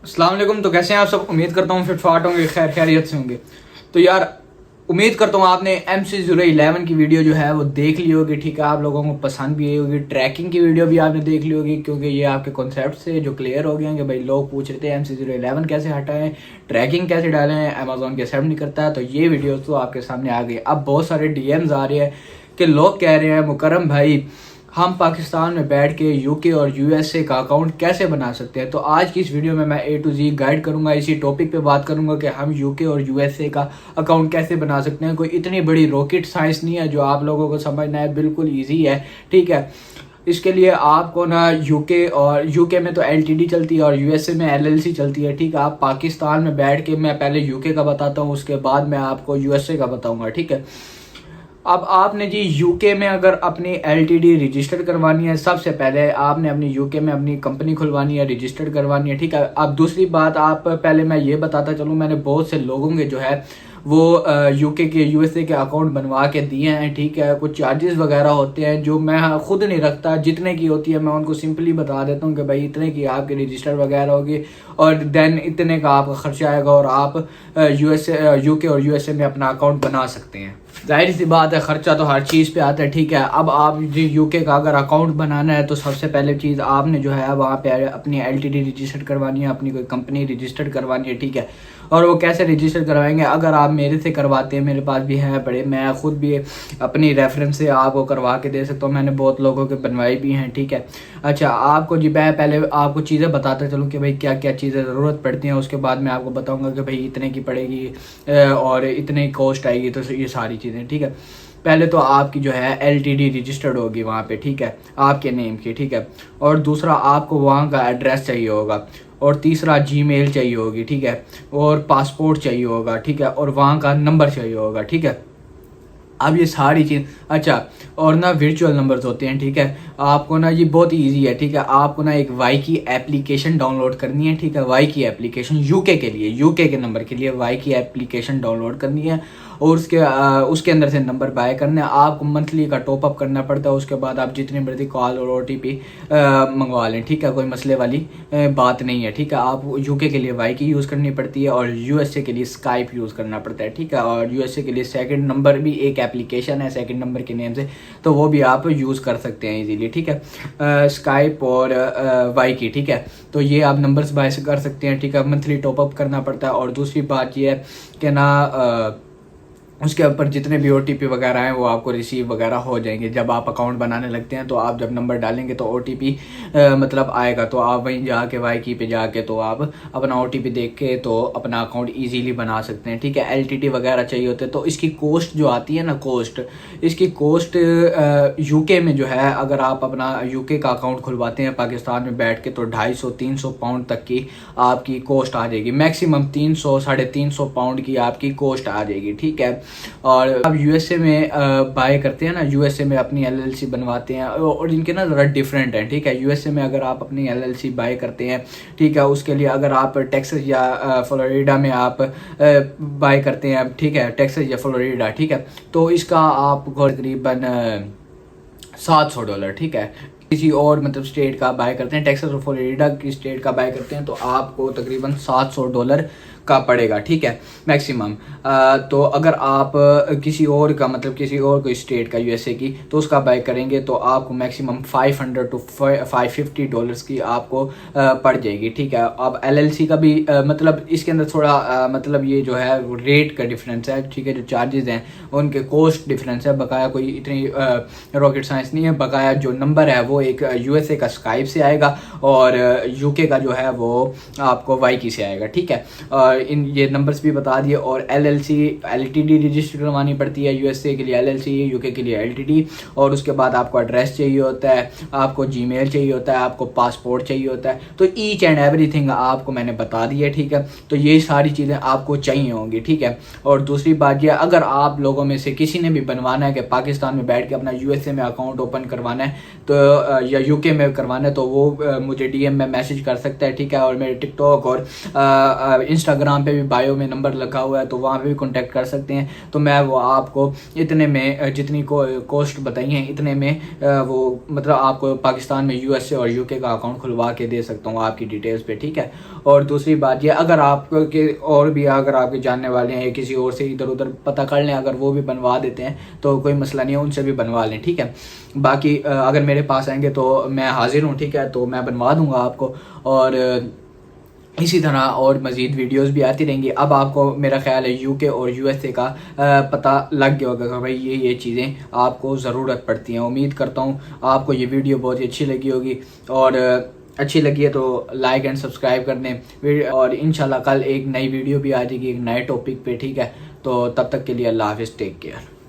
अस्सलाम वालेकुम। तो कैसे हैं आप सब? उम्मीद करता हूँ फिट फाट होंगे, खैर खैरियत से होंगे। तो यार उम्मीद करता हूँ आपने MC011 की वीडियो जो है वो देख ली होगी। ठीक है, आप लोगों को पसंद भी आई होगी। ट्रैकिंग की वीडियो भी आपने देख ली होगी, क्योंकि ये आपके कॉन्सेप्ट से जो क्लियर हो गए हैं कि भाई लोग पूछ रहे थे MC011 कैसे हटाएं, ट्रैकिंग कैसे डालें, अमेजोन के एक्सेप्ट नहीं करता है। तो ये वीडियो तो आपके सामने आ गई। अब बहुत सारे DMs आ रहे हैं कि लोग कह रहे हैं मुकरम भाई हम पाकिस्तान में बैठ के UK और USA का अकाउंट कैसे बना सकते हैं। तो आज की इस वीडियो में मैं A to Z गाइड करूंगा, इसी टॉपिक पे बात करूंगा कि हम UK और USA का अकाउंट कैसे बना सकते हैं। कोई इतनी बड़ी रॉकेट साइंस नहीं है, जो आप लोगों को समझना है बिल्कुल ईजी है। ठीक है, इसके लिए आपको ना UK में तो LTD चलती है और USA में LLC चलती है। ठीक है, आप पाकिस्तान में बैठ के, मैं पहले UK का बताता हूँ, उसके बाद मैं आपको USA का बताऊँगा। ठीक है, अब आपने जी UK में अगर अपनी LTD रजिस्टर करवानी है, सबसे पहले आपने अपनी UK में अपनी कंपनी खुलवानी है, रजिस्टर करवानी है। ठीक है, अब दूसरी बात, आप पहले मैं ये बताता चलूँ, मैंने बहुत से लोगों के जो है वो UK के USA के अकाउंट बनवा के दिए हैं। ठीक है, कुछ चार्जेस वगैरह होते हैं जो मैं खुद नहीं रखता, जितने की होती है मैं उनको सिंपली बता देता हूँ कि भाई इतने की आपकी रजिस्टर वगैरह होगी और देन इतने का आपका खर्चा आएगा और आप UK और USA में अपना अकाउंट बना सकते हैं। जाहिर सी बात है, खर्चा तो हर चीज़ पे आता है। ठीक है, अब आप जी UK का अगर अकाउंट बनाना है तो सबसे पहले चीज़ आपने जो है वहाँ पे अपनी LTD रजिस्टर करवानी है, अपनी कोई कंपनी रजिस्टर करवानी है। ठीक है, और वो कैसे रजिस्टर करवाएंगे, अगर आप मेरे से करवाते हैं, मेरे पास भी है बड़े, मैं खुद भी अपनी रेफरेंस से आपको करवा के दे सकता हूँ, मैंने बहुत लोगों के बनवाई भी हैं। ठीक है, अच्छा आपको जी मैं पहले आपको चीज़ें बताता चलूँ कि भाई क्या क्या चीज़ें ज़रूरत पड़ती हैं, उसके बाद मैं आपको बताऊँगा कि भाई इतने की पड़ेगी और इतने की कॉस्ट आएगी। तो ये सारी चीज़ें, ठीक है, पहले तो आपकी जो है LTD रजिस्टर्ड होगी वहाँ पे। ठीक है, आपके नेम की। ठीक है, और दूसरा आपको वहाँ का एड्रेस चाहिए होगा, और तीसरा Gmail चाहिए होगी। ठीक है, और पासपोर्ट चाहिए होगा। ठीक है, और वहाँ का नंबर चाहिए होगा। ठीक है, अब ये सारी चीज़, अच्छा और ना वर्चुअल नंबर्स होते हैं। ठीक है, आपको ना ये बहुत इजी है। ठीक है, आपको ना एक वाई की एप्लीकेशन डाउनलोड करनी है। ठीक है, वाई की एप्लीकेशन UK के लिए, UK के नंबर के लिए वाई की एप्लीकेशन डाउनलोड करनी है और उसके अंदर से नंबर बाय करना है। आपको मंथली का टॉपअप करना पड़ता है, उसके बाद आप जितनी मर्जी कॉल और OTP मंगवा लें। ठीक है, कोई मसले वाली बात नहीं है। ठीक है, आप UK के लिए वाई की यूज़ करनी पड़ती है और USA के लिए स्काइप यूज़ करना पड़ता है। ठीक है, और USA के लिए सेकंड नंबर भी एक एप्लीकेशन है सेकंड नंबर के नेम से, तो वो भी आप यूज़ कर सकते हैं इजीली। ठीक है, स्काइप और वाई की। ठीक है, तो ये आप नंबर्स बाय कर सकते हैं। ठीक है, मंथली टॉपअप करना पड़ता है। और दूसरी बात ये है कि ना उसके ऊपर जितने भी OTP वगैरह हैं वो आपको रिसीव वगैरह हो जाएंगे जब आप अकाउंट बनाने लगते हैं। तो आप जब नंबर डालेंगे तो OTP मतलब आएगा, तो आप वहीं जाके वाई की पे जाके तो आप अपना OTP देख के तो अपना अकाउंट इजीली बना सकते हैं। ठीक है, LTD वगैरह चाहिए होते हैं। तो इसकी कॉस्ट जो आती है ना, इसकी कॉस्ट UK में जो है, अगर आप अपना UK का अकाउंट खुलवाते हैं पाकिस्तान में बैठ के, तो 250-300 पाउंड तक की आपकी कॉस्ट आ जाएगी। मैक्सिमम 300-350 पाउंड की आपकी कॉस्ट आ जाएगी। ठीक है, और अब USA में बाय करते हैं ना, USA में अपनी LLC बनवाते हैं और इनके ना ज़रा डिफरेंट है। ठीक है, USA में अगर आप अपनी LLC बाय करते हैं, ठीक है, उसके लिए अगर आप टेक्सास या फ्लोरिडा में आप बाय करते हैं, ठीक है, टेक्सास या फ्लोरिडा, ठीक है, तो इसका आपको तकरीबन $700। ठीक है, किसी और मतलब स्टेट का बाय करते हैं, टेक्सास और फ्लोरिडा की स्टेट का बाय करते हैं, तो आपको तकरीबन $700 का पड़ेगा। ठीक है, मैक्सिमम। तो अगर आप किसी और का मतलब किसी और कोई स्टेट का USA की, तो उसका बाय करेंगे तो आपको मैक्सिमम $500 to $550 की आपको पड़ जाएगी। ठीक है, अब LLC का भी मतलब इसके अंदर थोड़ा मतलब ये जो है रेट का डिफरेंस है। ठीक है, जो चार्जेस हैं उनके कॉस्ट डिफरेंस है, बकाया कोई इतनी रॉकेट साइंस नहीं है। बकाया जो नंबर है वो एक USA का स्काइप से आएगा और UK का जो है वो आपको वाई की से आएगा। ठीक है, इन ये नंबर्स भी बता दिए। और LTD रजिस्टर करवानी पड़ती है, USA के लिए LLC, UK के लिए LTD, और उसके बाद आपको एड्रेस चाहिए होता है, आपको Gmail चाहिए होता है, आपको पासपोर्ट चाहिए होता है। तो ईच एंड एवरीथिंग आपको मैंने बता दिया। ठीक है, तो ये सारी चीज़ें आपको चाहिए होंगी। ठीक है, और दूसरी बात यह, अगर आप लोगों में से किसी ने भी बनवाना है कि पाकिस्तान में बैठ के अपना USA में अकाउंट ओपन करवाना है तो या UK में करवाना है, तो वो मुझे DM में मैसेज कर सकता है। ठीक है, और मेरे TikTok और Instagram इंस्टाग्राम पे भी बायो में नंबर लगा हुआ है, तो वहाँ पे भी कॉन्टैक्ट कर सकते हैं। तो मैं वो आपको इतने में जितनी कॉस्ट बताई है इतने में वो मतलब आपको पाकिस्तान में यूएसए और यूके का अकाउंट खुलवा के दे सकता हूँ आपकी डिटेल्स पे, ठीक है। और दूसरी बात ये, अगर आपके और भी अगर आपके जानने वाले हैं या किसी और से इधर उधर पता कर लें, अगर वो भी बनवा देते हैं तो कोई मसला नहीं है, उनसे भी बनवा लें, ठीक है। बाकी अगर मेरे पास आएंगे तो मैं हाजिर हूँ, ठीक है, तो मैं बनवा दूंगा आपको। और इसी तरह और मज़ीद वीडियोस भी आती रहेंगी। अब आपको मेरा ख्याल है यूके और यूएसए का पता लग गया होगा कि भाई ये चीज़ें आपको ज़रूरत पड़ती हैं। उम्मीद करता हूँ आपको ये वीडियो बहुत ही अच्छी लगी होगी, और अच्छी लगी है तो लाइक एंड सब्सक्राइब कर दें। और इंशाल्लाह कल एक नई वीडियो भी आ जाएगी एक नए टॉपिक पे, ठीक है। तो तब तक के लिए अल्लाह हाफिज़, टेक केयर।